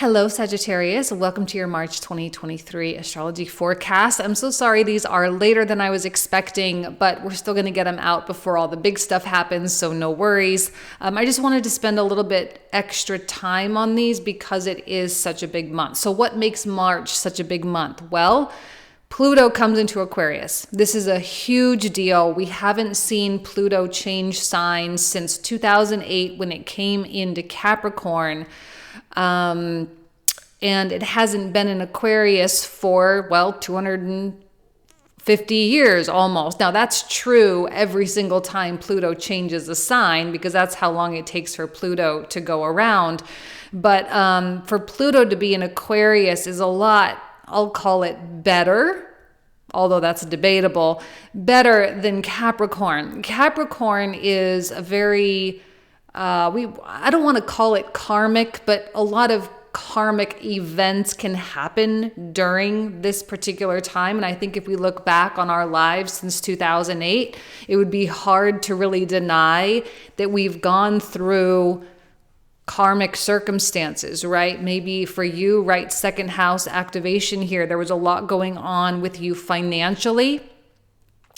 Hello, Sagittarius. Welcome to your March 2023 astrology forecast. I'm so sorry these are later than I was expecting, but we're still going to get them out before all the big stuff happens, so no worries. I just wanted to spend a little bit extra time on these because it is such a big month. So what makes March such a big month? Well, Pluto comes into Aquarius. This is a huge deal. We haven't seen Pluto change signs since 2008 when it came into Capricorn. And it hasn't been in Aquarius for, 250 years almost. Now that's true every single time Pluto changes a sign because that's how long it takes for Pluto to go around. But for Pluto to be in Aquarius is a lot, I'll call it better, although that's debatable, better than Capricorn. Capricorn is a very... I don't want to call it karmic, but a lot of karmic events can happen during this particular time. And I think if we look back on our lives since 2008, it would be hard to really deny that we've gone through karmic circumstances, right? Maybe for you, right, second house activation here, there was a lot going on with you financially.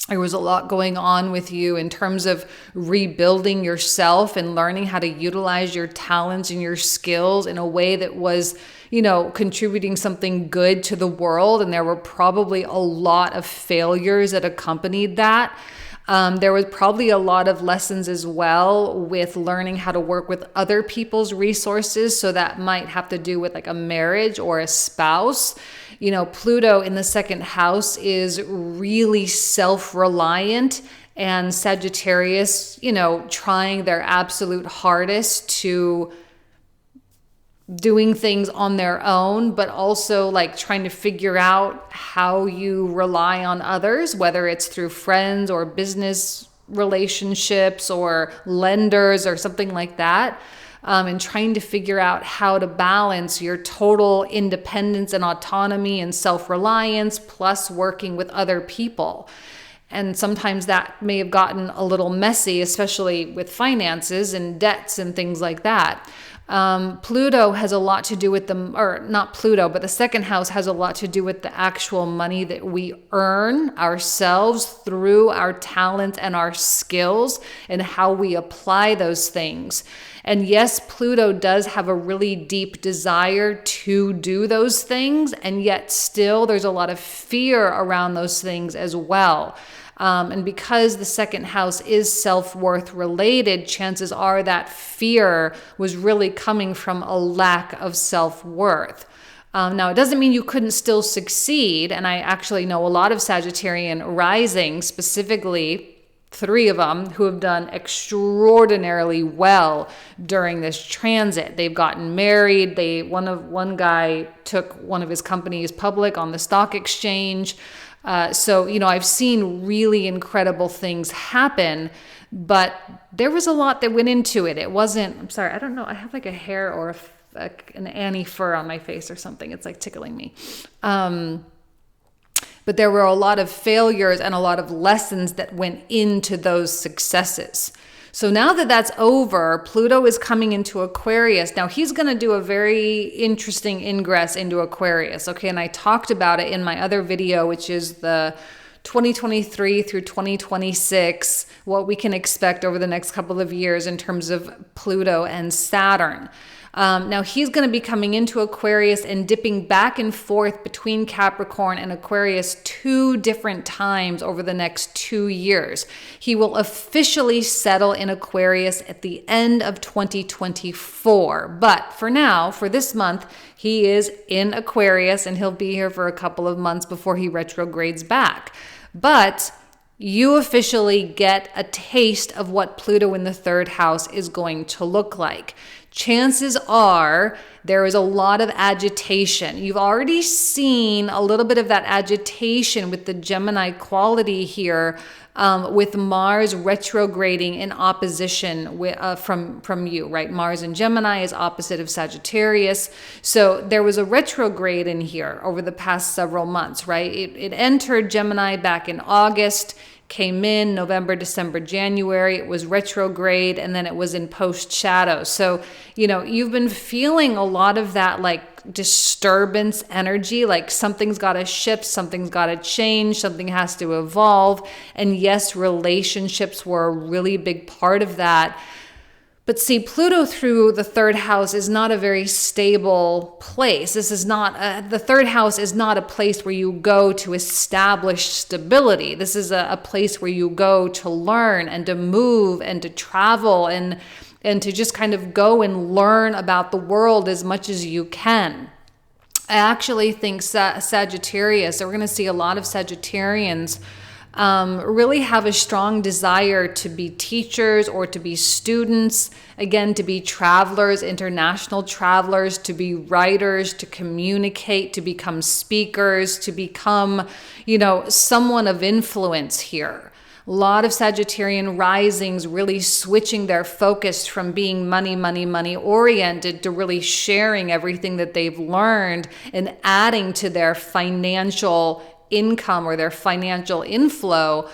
There was a lot going on with you in terms of rebuilding yourself and learning how to utilize your talents and your skills in a way that was, contributing something good to the world. And there were probably a lot of failures that accompanied that. There was probably a lot of lessons as well with learning how to work with other people's resources. So that might have to do with like a marriage or a spouse. Pluto in the second house is really self-reliant, and Sagittarius, trying their absolute hardest to doing things on their own, but also like trying to figure out how you rely on others, whether it's through friends or business relationships or lenders or something like that. And trying to figure out how to balance your total independence and autonomy and self-reliance plus working with other people. And sometimes that may have gotten a little messy, especially with finances and debts and things like that. Pluto has a lot to do with the second house has a lot to do with the actual money that we earn ourselves through our talent and our skills and how we apply those things. And yes, Pluto does have a really deep desire to do those things, and yet still there's a lot of fear around those things as well. And because the second house is self-worth related, chances are that fear was really coming from a lack of self-worth. Now, it doesn't mean you couldn't still succeed. And I actually know a lot of Sagittarian rising, specifically 3 of them, who have done extraordinarily well during this transit. They've gotten married. One guy took one of his companies public on the stock exchange. So I've seen really incredible things happen, but there was a lot that went into it. It wasn't, I'm sorry, I don't know. I have like a hair or an Annie fur on my face or something. It's like tickling me. But there were a lot of failures and a lot of lessons that went into those successes. So now that that's over, Pluto is coming into Aquarius. Now he's going to do a very interesting ingress into Aquarius. Okay. And I talked about it in my other video, which is the 2023 through 2026, what we can expect over the next couple of years in terms of Pluto and Saturn. Now he's going to be coming into Aquarius and dipping back and forth between Capricorn and Aquarius 2 different times over the next 2 years. He will officially settle in Aquarius at the end of 2024. But for now, for this month, he is in Aquarius and he'll be here for a couple of months before he retrogrades back. But you officially get a taste of what Pluto in the 3rd house is going to look like. Chances are there is a lot of agitation. You've already seen a little bit of that agitation with the Gemini quality here, with Mars retrograding in opposition from you, right? Mars in Gemini is opposite of Sagittarius. So there was a retrograde in here over the past several months, right? It entered Gemini back in August, came in November, December, January. It was retrograde, and then it was in post shadow. So, you've been feeling a lot of that like disturbance energy, like something's got to shift, something's got to change, something has to evolve. And yes, relationships were a really big part of that. But see, Pluto through the third house is not a very stable place. This is not, the third house is not a place where you go to establish stability. This is a place where you go to learn and to move and to travel and to just kind of go and learn about the world as much as you can. I actually think Sagittarius, we're going to see a lot of Sagittarians really have a strong desire to be teachers or to be students, again, to be travelers, international travelers, to be writers, to communicate, to become speakers, to become, someone of influence here. A lot of Sagittarian risings really switching their focus from being money oriented to really sharing everything that they've learned and adding to their financial income or their financial inflow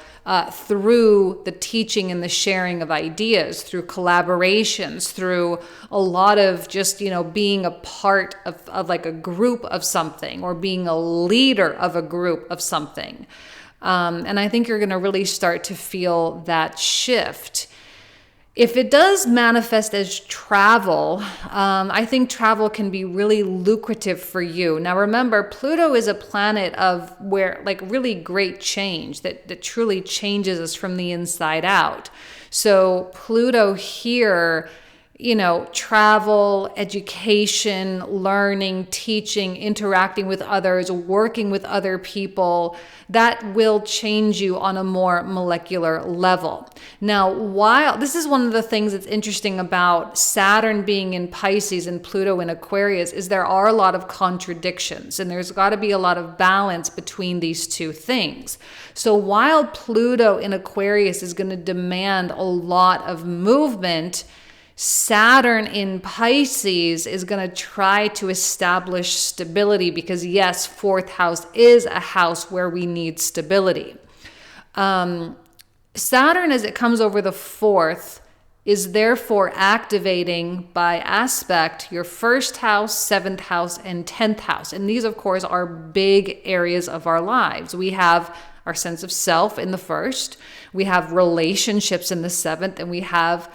through the teaching and the sharing of ideas, through collaborations, through a lot of just, being a part of like a group of something or being a leader of a group of something. And I think you're going to really start to feel that shift. If it does manifest as travel, I think travel can be really lucrative for you. Now remember, Pluto is a planet of where like really great change that truly changes us from the inside out. So Pluto here, travel, education, learning, teaching, interacting with others, working with other people, that will change you on a more molecular level. Now, this is one of the things that's interesting about Saturn being in Pisces and Pluto in Aquarius, is there are a lot of contradictions, and there's got to be a lot of balance between these two things. So while Pluto in Aquarius is going to demand a lot of movement, Saturn in Pisces is going to try to establish stability because, yes, fourth house is a house where we need stability. Saturn, as it comes over the fourth, is therefore activating by aspect your first house, seventh house, and 10th house. And these, of course, are big areas of our lives. We have our sense of self in the first, we have relationships in the seventh, and we have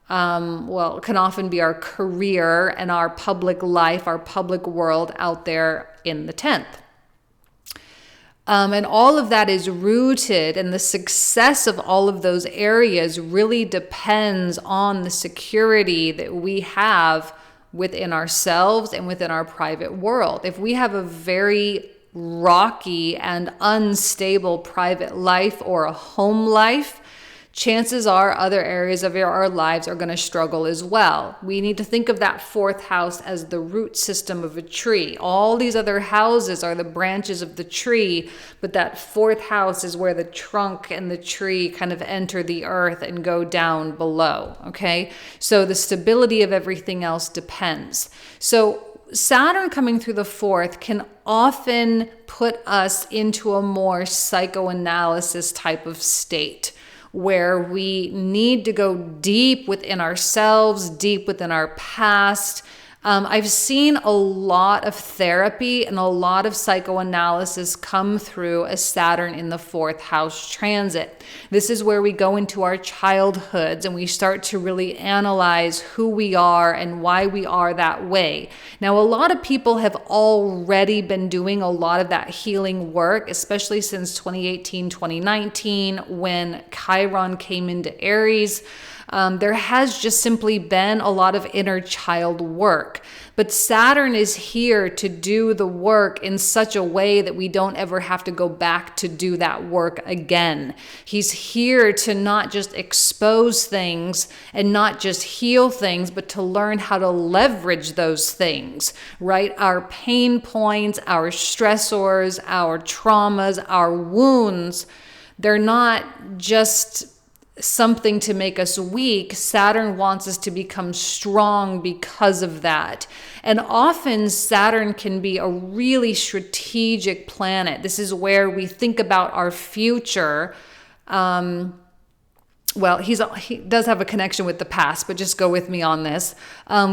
it can often be our career and our public life, our public world out there in the 10th. And all of that is rooted, and the success of all of those areas really depends on the security that we have within ourselves and within our private world. If we have a very rocky and unstable private life or a home life, chances are other areas of our lives are going to struggle as well. We need to think of that fourth house as the root system of a tree. All these other houses are the branches of the tree, but that fourth house is where the trunk and the tree kind of enter the earth and go down below, okay? So the stability of everything else depends. So Saturn coming through the fourth can often put us into a more psychoanalysis type of state, where we need to go deep within ourselves, deep within our past. I've seen a lot of therapy and a lot of psychoanalysis come through a Saturn in the fourth house transit. This is where we go into our childhoods and we start to really analyze who we are and why we are that way. Now, a lot of people have already been doing a lot of that healing work, especially since 2018, 2019, when Chiron came into Aries. There has just simply been a lot of inner child work. But Saturn is here to do the work in such a way that we don't ever have to go back to do that work again. He's here to not just expose things and not just heal things, but to learn how to leverage those things, right? Our pain points, our stressors, our traumas, our wounds, they're not just something to make us weak. Saturn wants us to become strong because of that. And often Saturn can be a really strategic planet. This is where we think about our future Well, he does have a connection with the past, but just go with me on this.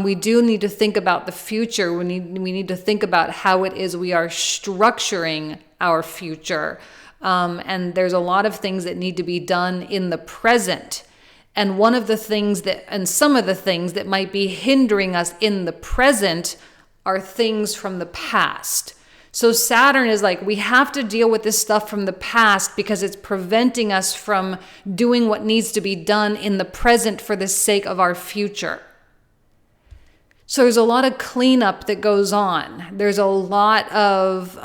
We do need to think about the future. We need to think about how it is we are structuring our future. And there's a lot of things that need to be done in the present. And some of the things that might be hindering us in the present are things from the past. So Saturn is like, we have to deal with this stuff from the past because it's preventing us from doing what needs to be done in the present for the sake of our future. So there's a lot of cleanup that goes on. There's a lot of,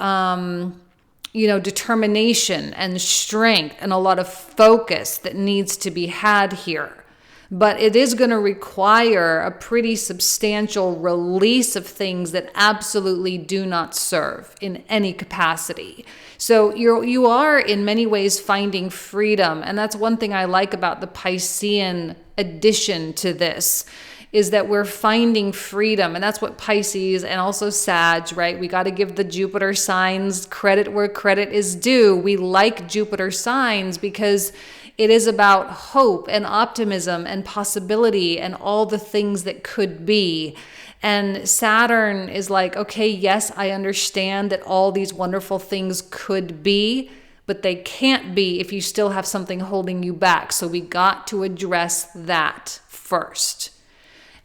determination and strength and a lot of focus that needs to be had here. But it is going to require a pretty substantial release of things that absolutely do not serve in any capacity. So you are in many ways finding freedom. And that's one thing I like about the Piscean addition to this, is that we're finding freedom. And that's what Pisces and also Sag, right? We got to give the Jupiter signs credit where credit is due. We like Jupiter signs because it is about hope and optimism and possibility and all the things that could be. And Saturn is like, okay, yes, I understand that all these wonderful things could be, but they can't be if you still have something holding you back. So we got to address that first.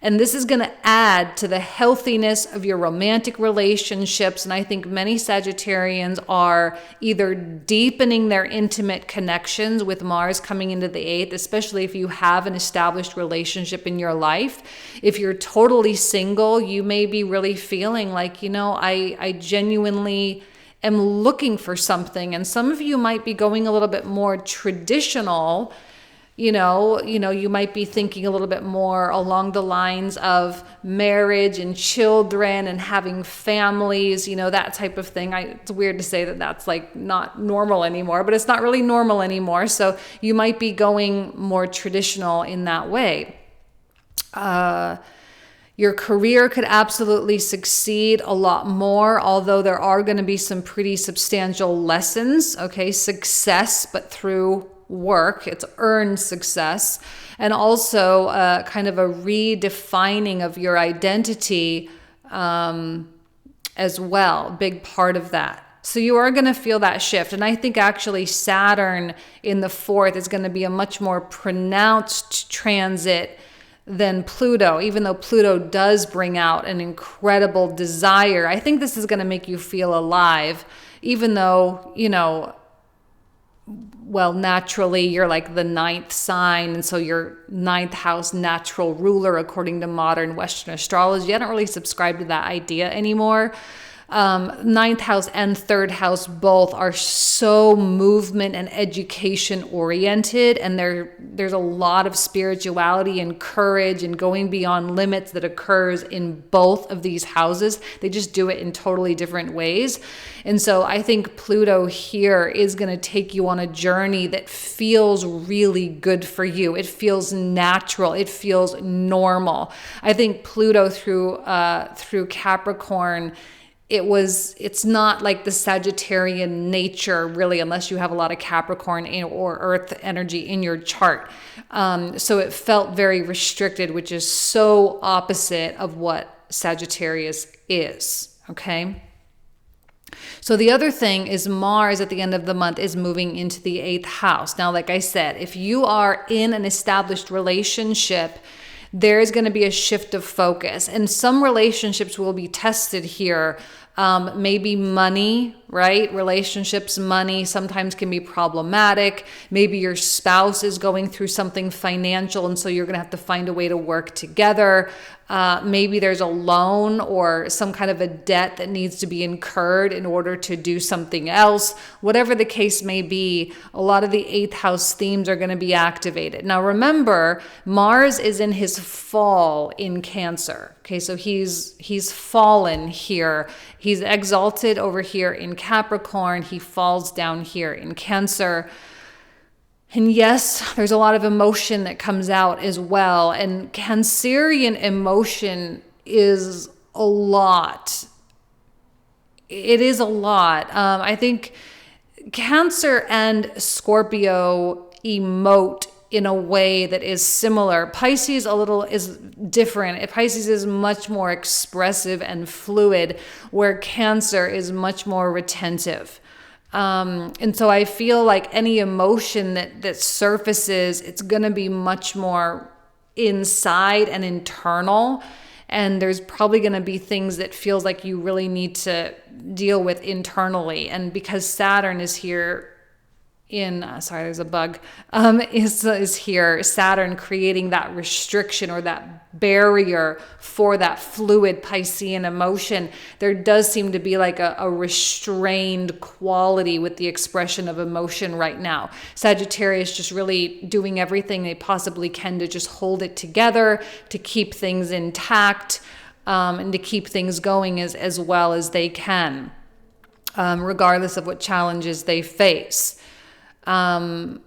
And this is going to add to the healthiness of your romantic relationships. And I think many Sagittarians are either deepening their intimate connections with Mars coming into the 8th, especially if you have an established relationship in your life. If you're totally single, you may be really feeling like, I genuinely am looking for something. And some of you might be going a little bit more traditional. You might be thinking a little bit more along the lines of marriage and children and having families, that type of thing. It's weird to say that that's like not normal anymore, but it's not really normal anymore. So you might be going more traditional in that way. Your career could absolutely succeed a lot more, although there are going to be some pretty substantial lessons, okay? Success, but through work. It's earned success. And also kind of a redefining of your identity as well. Big part of that. So you are going to feel that shift. And I think actually Saturn in the 4th is going to be a much more pronounced transit than Pluto, even though Pluto does bring out an incredible desire. I think this is going to make you feel alive, even though, well, naturally, you're like the 9th sign, and so you're 9th house natural ruler according to modern Western astrology. I don't really subscribe to that idea anymore. 9th house and 3rd house both are so movement and education oriented, and there's a lot of spirituality and courage and going beyond limits that occurs in both of these houses. They just do it in totally different ways. And so I think Pluto here is going to take you on a journey that feels really good for you. It feels natural. It feels normal. I think Pluto through Capricorn, it's not like the Sagittarian nature really, unless you have a lot of Capricorn or Earth energy in your chart. So it felt very restricted, which is so opposite of what Sagittarius is, okay? So the other thing is Mars at the end of the month is moving into the 8th house. Now, like I said, if you are in an established relationship, there is going to be a shift of focus, and some relationships will be tested here. Maybe money, right? Relationships, money sometimes can be problematic. Maybe your spouse is going through something financial, and so you're going to have to find a way to work together. Maybe there's a loan or some kind of a debt that needs to be incurred in order to do something else. Whatever the case may be, a lot of the 8th house themes are going to be activated. Now remember, Mars is in his fall in Cancer. Okay, so he's fallen here. He's exalted over here in Capricorn. He falls down here in Cancer. And yes, there's a lot of emotion that comes out as well. And Cancerian emotion is a lot. It is a lot. I think Cancer and Scorpio emote in a way that is similar. Pisces is different. Pisces is much more expressive and fluid, where Cancer is much more retentive. And so I feel like any emotion that surfaces, it's going to be much more inside and internal. And there's probably going to be things that feels like you really need to deal with internally. And because Saturn is here there's a bug, is here, Saturn creating that restriction or that barrier for that fluid Piscean emotion, there does seem to be like a restrained quality with the expression of emotion right now. Sagittarius just really doing everything they possibly can to just hold it together, to keep things intact, and to keep things going as well as they can, regardless of what challenges they face. Now,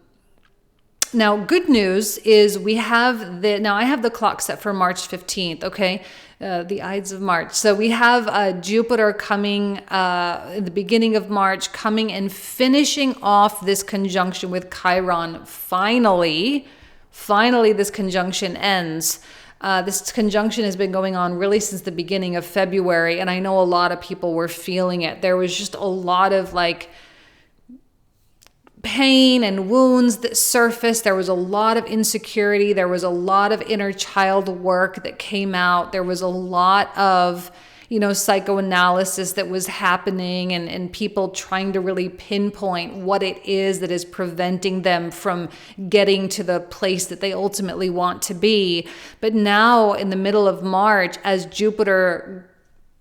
good news is I have the clock set for March 15th, okay? The Ides of March. So we have Jupiter coming in the beginning of March, coming and finishing off this conjunction with Chiron. Finally, this conjunction ends. This conjunction has been going on really since the beginning of February, and I know a lot of people were feeling it. There was just a lot of pain and wounds that surfaced. There was a lot of insecurity. There was a lot of inner child work that came out. There was a lot of, psychoanalysis that was happening, and people trying to really pinpoint what it is that is preventing them from getting to the place that they ultimately want to be. But now in the middle of March, as Jupiter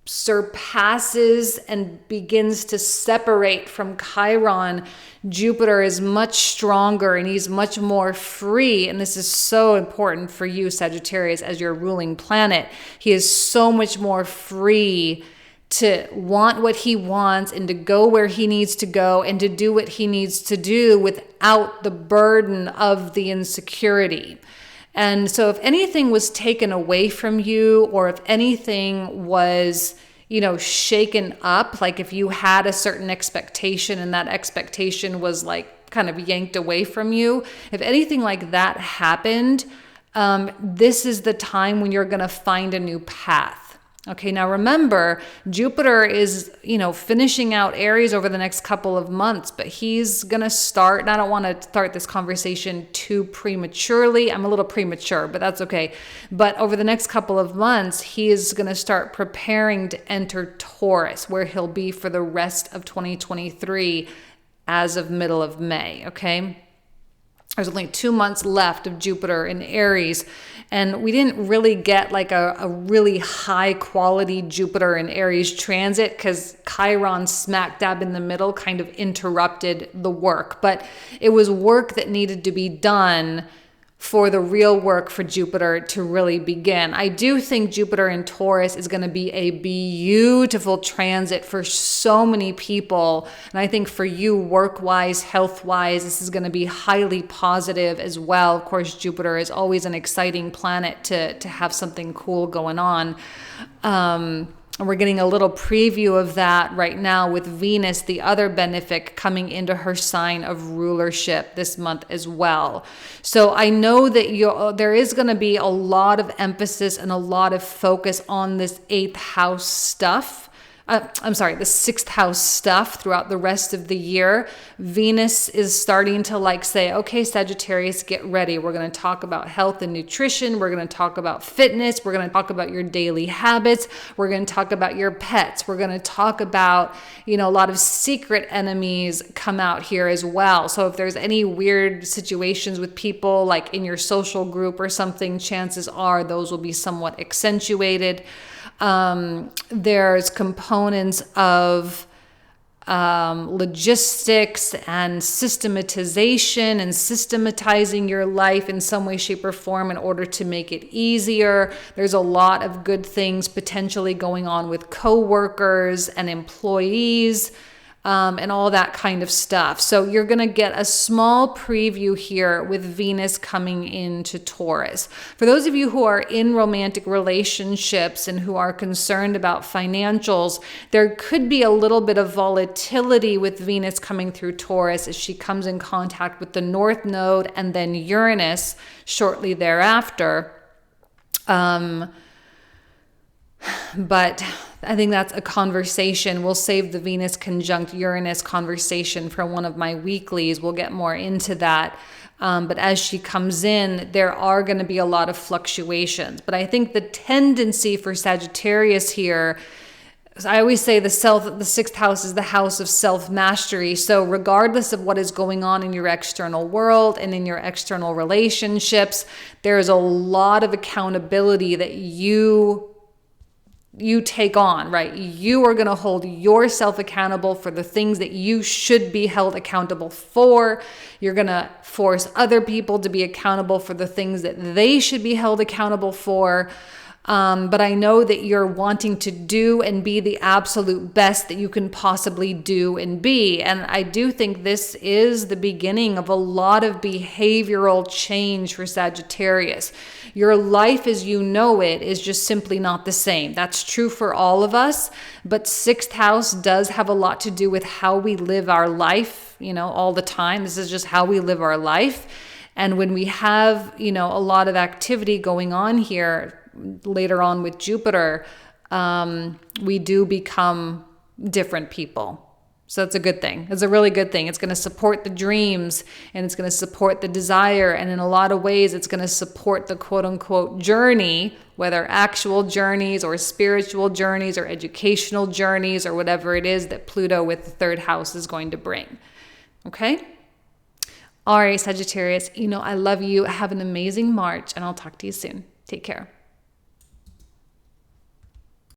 surpasses and begins to separate from Chiron, Jupiter is much stronger and he's much more free. And this is so important for you, Sagittarius, as your ruling planet. He is so much more free to want what he wants and to go where he needs to go and to do what he needs to do without the burden of the insecurity. And so if anything was taken away from you, or if anything was, shaken up, like if you had a certain expectation and that expectation was kind of yanked away from you, if anything like that happened, this is the time when you're going to find a new path. Okay, now remember, Jupiter is, finishing out Aries over the next couple of months, but he's going to start, and I don't want to start this conversation too prematurely. I'm a little premature, but that's okay. But over the next couple of months, he is going to start preparing to enter Taurus, where he'll be for the rest of 2023 as of middle of May, okay? There's only 2 months left of Jupiter in Aries, and we didn't really get a really high quality Jupiter in Aries transit because Chiron smack dab in the middle kind of interrupted the work. But it was work that needed to be done for the real work for Jupiter to really begin. I do think Jupiter in Taurus is going to be a beautiful transit for so many people. And I think for you, work-wise, health-wise, this is going to be highly positive as well. Of course, Jupiter is always an exciting planet to have something cool going on. And we're getting a little preview of that right now with Venus, the other benefic, coming into her sign of rulership this month as well. So I know that there is going to be a lot of emphasis and a lot of focus on this 8th house stuff. The 6th house stuff throughout the rest of the year. Venus is starting to say, okay, Sagittarius, get ready. We're going to talk about health and nutrition. We're going to talk about fitness. We're going to talk about your daily habits. We're going to talk about your pets. We're going to talk about, a lot of secret enemies come out here as well. So if there's any weird situations with people like in your social group or something, chances are those will be somewhat accentuated. There's components of logistics and systematization and systematizing your life in some way, shape, or form in order to make it easier. There's a lot of good things potentially going on with coworkers and employees. and all that kind of stuff. So you're going to get a small preview here with Venus coming into Taurus. For those of you who are in romantic relationships and who are concerned about financials, there could be a little bit of volatility with Venus coming through Taurus as she comes in contact with the North Node and then Uranus shortly thereafter. But I think that's a conversation. We'll save the Venus conjunct Uranus conversation for one of my weeklies. We'll get more into that. But as she comes in, there are going to be a lot of fluctuations. But I think the tendency for Sagittarius here, I always say the sixth house is the house of self-mastery. So regardless of what is going on in your external world and in your external relationships, there is a lot of accountability that you take on, right? You are going to hold yourself accountable for the things that you should be held accountable for. You're going to force other people to be accountable for the things that they should be held accountable for. But I know that you're wanting to do and be the absolute best that you can possibly do and be. And I do think this is the beginning of a lot of behavioral change for Sagittarius. Your life as you know it is just simply not the same. That's true for all of us, but sixth house does have a lot to do with how we live our life, all the time. This is just how we live our life. And when we have, a lot of activity going on here, later on with Jupiter, we do become different people. So it's a good thing. It's a really good thing. It's going to support the dreams and it's going to support the desire. And in a lot of ways, it's going to support the quote unquote journey, whether actual journeys or spiritual journeys or educational journeys or whatever it is that Pluto with the third house is going to bring. Okay? All right, Sagittarius, I love you. Have an amazing March and I'll talk to you soon. Take care.